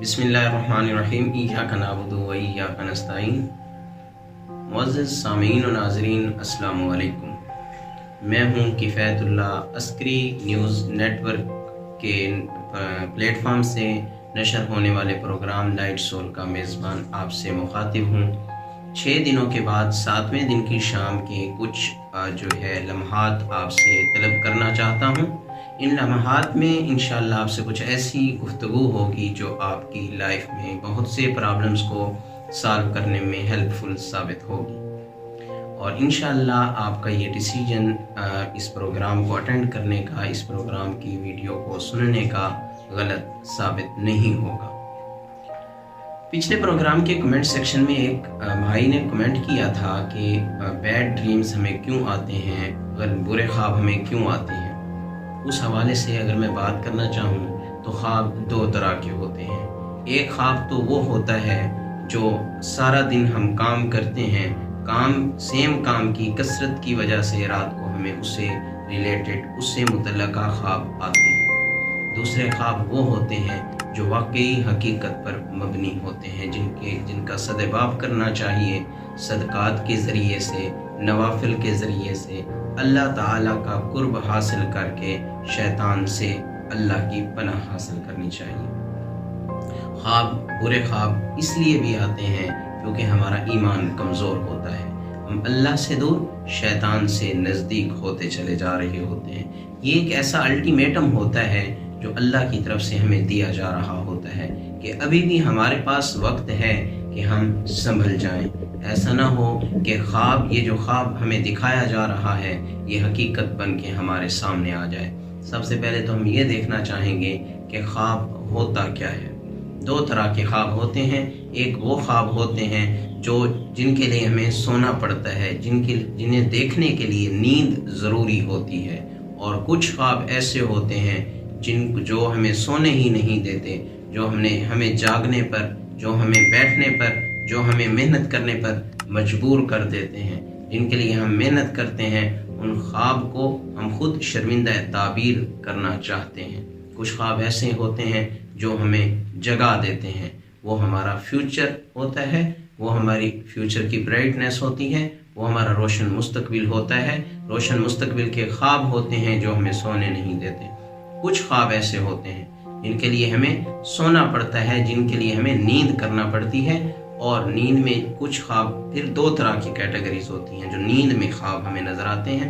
बिस्मिल्लाहिर्रहमानिर्रहीम इय्याका नअबुदु व इय्याका नस्तईन। मुअज़्ज़िज़ सामीईन व नाज़रीन, अस्सलामु अलैकुम। मैं हूँ किफ़ायतुल्लाह, अस्करी न्यूज़ नेटवर्क के प्लेटफॉर्म से नशर होने वाले प्रोग्राम लाइट सोल का मेज़बान आपसे मुखातिब हूँ। 6 दिनों के बाद 7वें दिन की शाम के कुछ लम्हात आपसे तलब करना चाहता हूँ। इन लम्हात में इंशाअल्लाह आपसे कुछ ऐसी गुफ्तगू होगी जो आपकी लाइफ में बहुत से प्रॉब्लम्स को सॉल्व करने में हेल्पफुल साबित होगी, और इंशाअल्लाह आपका ये डिसीजन इस प्रोग्राम को अटेंड करने का, इस प्रोग्राम की वीडियो को सुनने का गलत साबित नहीं होगा। पिछले प्रोग्राम के कमेंट सेक्शन में एक भाई ने कमेंट किया था कि बैड ड्रीम्स हमें क्यों आते हैं, अगर बुरे ख्वाब हमें क्यों आते हैं। उस हवाले से अगर मैं बात करना चाहूँ तो ख्वाब 2 तरह के होते हैं। एक ख्वाब तो वो होता है जो सारा दिन हम काम करते हैं, सेम काम की कसरत की वजह से रात को हमें उससे रिलेटेड, उससे मुतल्लका ख्वाब आते हैं। दूसरे ख्वाब वो होते हैं जो वाकई हकीकत पर मबनी होते हैं, जिनका सदबाब करना चाहिए सदकात के ज़रिए से, नवाफिल के ज़रिए से, अल्लाह ताला का कुर्ब हासिल करके शैतान से अल्लाह की पनाह हासिल करनी चाहिए। ख्वाब, बुरे ख्वाब इसलिए भी आते हैं क्योंकि हमारा ईमान कमज़ोर होता है, हम अल्लाह से दूर, शैतान से नज़दीक होते चले जा रहे होते हैं। ये एक ऐसा अल्टीमेटम होता है जो अल्लाह की तरफ से हमें दिया जा रहा होता है कि अभी भी हमारे पास वक्त है कि हम संभल जाएं। ऐसा ना हो कि ये जो ख्वाब हमें दिखाया जा रहा है ये हकीकत बन के हमारे सामने आ जाए। सबसे पहले तो हम ये देखना चाहेंगे कि ख्वाब होता क्या है। 2 तरह के ख्वाब होते हैं। एक वो ख्वाब होते हैं जिनके लिए हमें सोना पड़ता है, जिन्हें देखने के लिए नींद ज़रूरी होती है, और कुछ ख्वाब ऐसे होते हैं जो हमें सोने ही नहीं देते, जो हमें जागने पर, जो हमें बैठने पर, जो हमें मेहनत करने पर मजबूर कर देते हैं। जिनके लिए हम मेहनत करते हैं उन ख्वाब को हम खुद शर्मिंदा ताबीर करना चाहते हैं। कुछ ख्वाब ऐसे होते हैं जो हमें जगा देते हैं, वो हमारा फ्यूचर होता है, वो हमारी फ्यूचर की ब्राइटनेस होती है, वो हमारा रोशन मुस्तकबिल होता है। रोशन मुस्तकबिल के ख्वाब होते हैं जो हमें सोने नहीं देते। कुछ ख्वाब ऐसे होते हैं जिनके लिए हमें सोना पड़ता है, जिनके लिए हमें नींद करना पड़ती है, और नींद में कुछ ख्वाब फिर 2 तरह की कैटेगरीज होती हैं जो नींद में ख्वाब हमें नज़र आते हैं।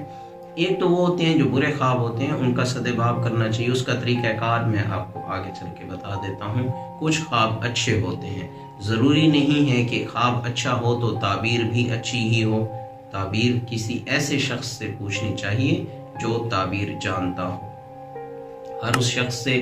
एक तो वो होते हैं जो बुरे ख्वाब होते हैं, उनका सदबाब करना चाहिए, उसका तरीक़ाकार मैं आपको आगे चल के बता देता हूँ। कुछ ख्वाब अच्छे होते हैं, ज़रूरी नहीं है कि ख्वाब अच्छा हो तो ताबीर भी अच्छी ही हो। ताबीर किसी ऐसे शख्स से पूछनी चाहिए जो ताबीर जानता हो। हर उस शख्स से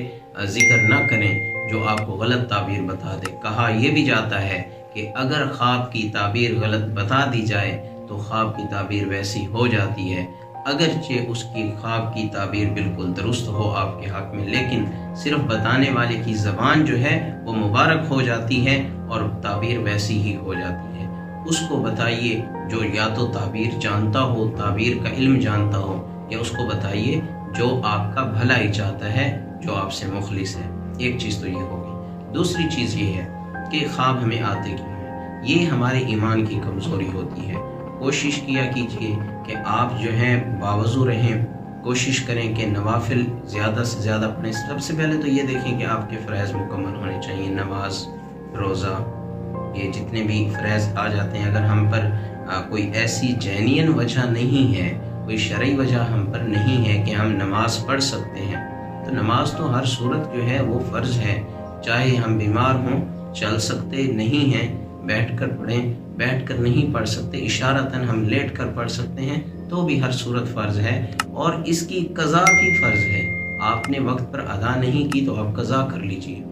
जिक्र ना करें जो आपको गलत ताबीर बता दे। कहा यह भी जाता है कि अगर ख्वाब की ताबीर गलत बता दी जाए तो ख्वाब की ताबीर वैसी हो जाती है, अगरचे उसकी ख्वाब की ताबीर बिल्कुल दुरुस्त हो आपके हक़ में, लेकिन सिर्फ बताने वाले की ज़बान जो है वो मुबारक हो जाती है और ताबीर वैसी ही हो जाती है। उसको बताइए जो या तो ताबीर जानता हो, ताबीर का इल्म जानता हो, या उसको बताइए जो आपका भला ही चाहता है, जो आपसे मुखलिस है। एक चीज़ तो ये होगी। दूसरी चीज़ ये है कि ख्वाब हमें आते क्यों हैं। ये हमारे ईमान की कमज़ोरी होती है। कोशिश किया कीजिए कि आप जो हैं बावज़ू रहें, कोशिश करें कि नवाफिल ज़्यादा से ज़्यादा पढ़ें। सबसे पहले तो ये देखें कि आपके फ़रज़ मुकम्मल होने चाहिए। नमाज, रोज़ा, ये जितने भी फ़रज़ आ जाते हैं, अगर हम पर कोई ऐसी जेन्युइन वजह नहीं है, कोई शरई वजह हम पर नहीं है कि हम नमाज पढ़ सकते हैं, तो नमाज तो हर सूरत जो है वो फ़र्ज़ है। चाहे हम बीमार हों, चल सकते नहीं हैं, बैठ कर पढ़ें, बैठ कर नहीं पढ़ सकते, इशारतन हम लेट कर पढ़ सकते हैं, तो भी हर सूरत फ़र्ज़ है, और इसकी क़ज़ा भी फ़र्ज़ है। आपने वक्त पर अदा नहीं की तो आप क़ज़ा कर लीजिए।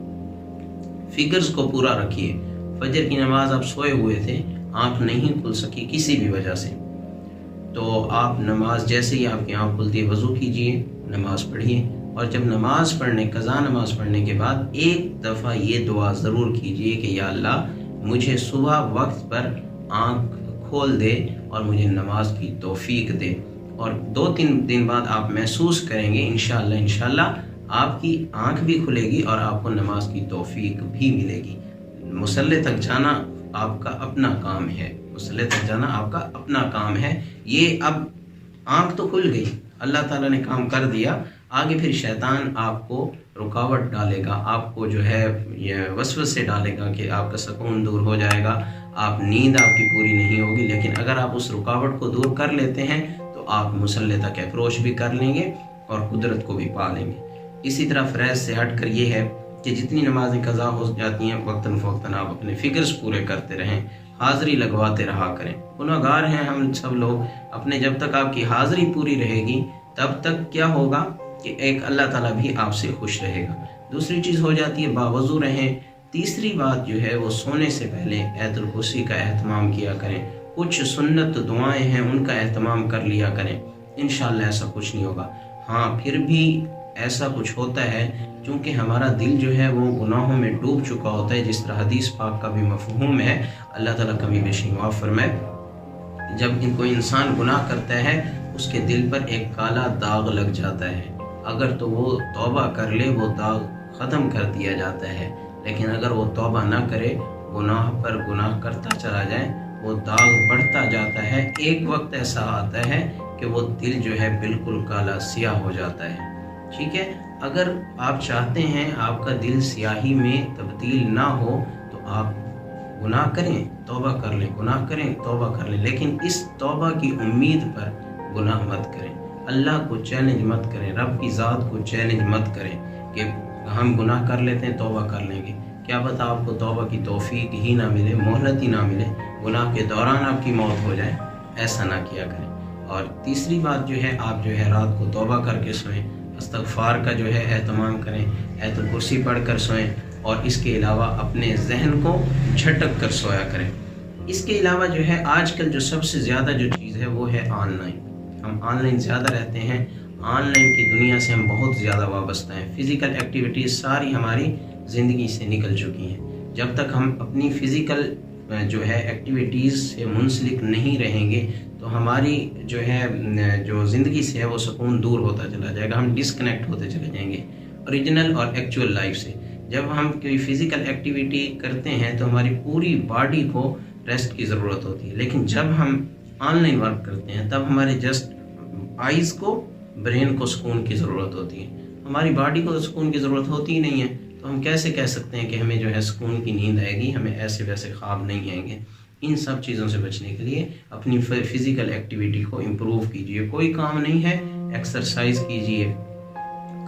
फिगर्स को पूरा रखिए। फजर की नमाज आप सोए हुए थे, आँख नहीं खुल सकी किसी भी वजह से, तो आप नमाज जैसे ही आपकी आँख खुलती है वज़ू कीजिए, नमाज पढ़िए, और जब नमाज पढ़ने, क़ज़ा नमाज पढ़ने के बाद एक दफ़ा ये दुआ ज़रूर कीजिए कि या अल्लाह मुझे सुबह वक्त पर आँख खोल दे और मुझे नमाज की तौफ़ीक दे। और 2-3 दिन बाद आप महसूस करेंगे इंशाअल्लाह آپ کی آنکھ بھی کھلے گی اور آپ کو نماز کی توفیق بھی ملے گی۔ مصلی تک جانا آپ کا اپنا کام ہے، مصلی تک جانا آپ کا اپنا کام ہے۔ یہ اب آنکھ تو کھل گئی، اللہ تعالیٰ نے کام کر دیا، آگے پھر شیطان آپ کو رکاوٹ ڈالے گا، آپ کو جو ہے یہ وسوسے ڈالے گا کہ آپ کا سکون دور ہو جائے گا، نیند آپ کی پوری نہیں ہوگی۔ لیکن اگر آپ اس رکاوٹ کو دور کر لیتے ہیں تو آپ مصلی تک اپروچ بھی کر لیں گے اور قدرت کو بھی پا لیں گے۔ اسی طرح فریض سے ہٹ کر یہ ہے کہ جتنی نمازیں قضا ہو جاتی ہیں وقتاً فوقتاً آپ اپنے فگرز پورے کرتے رہیں، حاضری لگواتے رہا کریں۔ گناہ گار ہیں ہم سب لوگ، اپنے جب تک آپ کی حاضری پوری رہے گی تب تک کیا ہوگا کہ ایک اللہ تعالیٰ بھی آپ سے خوش رہے گا۔ دوسری چیز ہو جاتی ہے باوضو رہیں۔ تیسری بات جو ہے وہ سونے سے پہلے آیت الکرسی کا اہتمام کیا کریں، کچھ سنت دعائیں ہیں ان کا اہتمام کر لیا کریں، انشاءاللہ ایسا کچھ نہیں ہوگا۔ ہاں پھر بھی ایسا کچھ ہوتا ہے چونکہ ہمارا دل جو ہے وہ گناہوں میں ڈوب چکا ہوتا ہے، جس طرح حدیث پاک کا بھی مفہوم ہے، اللہ تعالیٰ کمی بیشی معاف فرمائے۔ جب کوئی انسان گناہ کرتا ہے اس کے دل پر ایک کالا داغ لگ جاتا ہے، اگر تو وہ توبہ کر لے وہ داغ ختم کر دیا جاتا ہے، لیکن اگر وہ توبہ نہ کرے، گناہ پر گناہ کرتا چلا جائے، وہ داغ بڑھتا جاتا ہے، ایک وقت ایسا آتا ہے کہ وہ دل جو ہے بالکل کالا سیاہ ہو جاتا ہے۔ ٹھیک ہے، اگر آپ چاہتے ہیں آپ کا دل سیاہی میں تبدیل نہ ہو تو آپ گناہ کریں توبہ کر لیں، گناہ کریں توبہ کر لیں، لیکن اس توبہ کی امید پر گناہ مت کریں، اللہ کو چیلنج مت کریں، رب کی ذات کو چیلنج مت کریں کہ ہم گناہ کر لیتے ہیں توبہ کر لیں گے، کیا پتہ آپ کو توبہ کی توفیق ہی نہ ملے، مہلت ہی نہ ملے، گناہ کے دوران آپ کی موت ہو جائے، ایسا نہ کیا کریں۔ اور تیسری بات جو ہے آپ جو ہے رات کو توبہ کر کے سوئیں، استغفار کا جو ہے اہتمام کریں، آیت الکرسی پڑھ کر سوئیں، اور اس کے علاوہ اپنے ذہن کو جھٹک کر سویا کریں۔ اس کے علاوہ جو ہے آج کل جو سب سے زیادہ جو چیز ہے وہ ہے آن لائن، ہم آن لائن زیادہ رہتے ہیں، آن لائن کی دنیا سے ہم بہت زیادہ وابستہ ہیں، فزیکل ایکٹیویٹیز ساری ہماری زندگی سے نکل چکی ہیں۔ جب تک ہم اپنی فزیکل جو ہے ایکٹیویٹیز سے منسلک نہیں رہیں گے تو ہماری جو ہے جو زندگی سے ہے وہ سکون دور ہوتا چلا جائے گا، ہم ڈسکنیکٹ ہوتے چلے جائیں گے اوریجنل اور ایکچوئل لائف سے۔ جب ہم کوئی فزیکل ایکٹیویٹی کرتے ہیں تو ہماری پوری باڈی کو ریسٹ کی ضرورت ہوتی ہے، لیکن جب ہم آن لائن ورک کرتے ہیں تب ہمارے جسٹ آئیز کو، برین کو سکون کی ضرورت ہوتی ہے، ہماری باڈی کو سکون کی ضرورت ہوتی ہی نہیں ہے، تو ہم کیسے کہہ سکتے ہیں کہ ہمیں جو ہے سکون کی نیند آئے گی، ہمیں ایسے ویسے خواب نہیں آئیں گے۔ ان سب چیزوں سے بچنے کے لیے اپنی فزیکل ایکٹیویٹی کو امپروو کیجیے، کوئی کام نہیں ہے، ایکسرسائز کیجیے،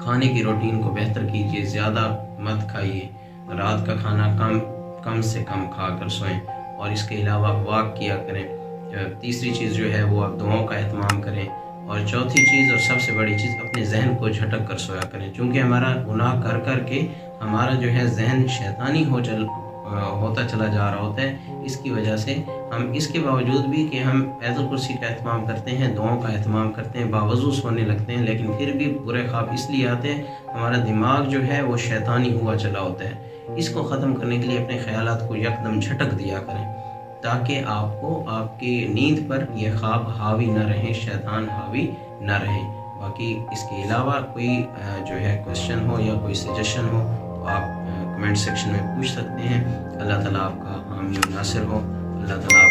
کھانے کی روٹین کو بہتر کیجیے، زیادہ مت کھائیے، رات کا کھانا کم سے کم کھا کر سوئیں، اور اس کے علاوہ واک کیا کریں۔ تیسری چیز جو ہے وہ آپ دعاؤں کا اہتمام کریں، اور چوتھی چیز اور سب سے بڑی چیز اپنے ذہن کو جھٹک کر سویا کریں، چونکہ ہمارا گناہ کر کر کے ہمارا جو ہے ذہن شیطانی ہوتا چلا جا رہا ہوتا ہے، اس کی وجہ سے ہم اس کے باوجود بھی کہ ہم آیت الکرسی کا اہتمام کرتے ہیں، دعاؤں کا اہتمام کرتے ہیں، باوضو سونے لگتے ہیں، لیکن پھر بھی برے خواب اس لیے آتے ہیں، ہمارا دماغ جو ہے وہ شیطانی ہوا چلا ہوتا ہے۔ اس کو ختم کرنے کے لیے اپنے خیالات کو یکدم جھٹک دیا کریں تاکہ آپ کو آپ کی نیند پر یہ خواب حاوی نہ رہیں، شیطان حاوی نہ رہیں۔ باقی اس کے علاوہ کوئی جو ہے کوشچن ہو یا کوئی سجیشن ہو تو آپ کمنٹ سیکشن میں پوچھ سکتے ہیں۔ اللہ تعالیٰ آپ کا حامی و ناصر ہو، اللہ تعالیٰ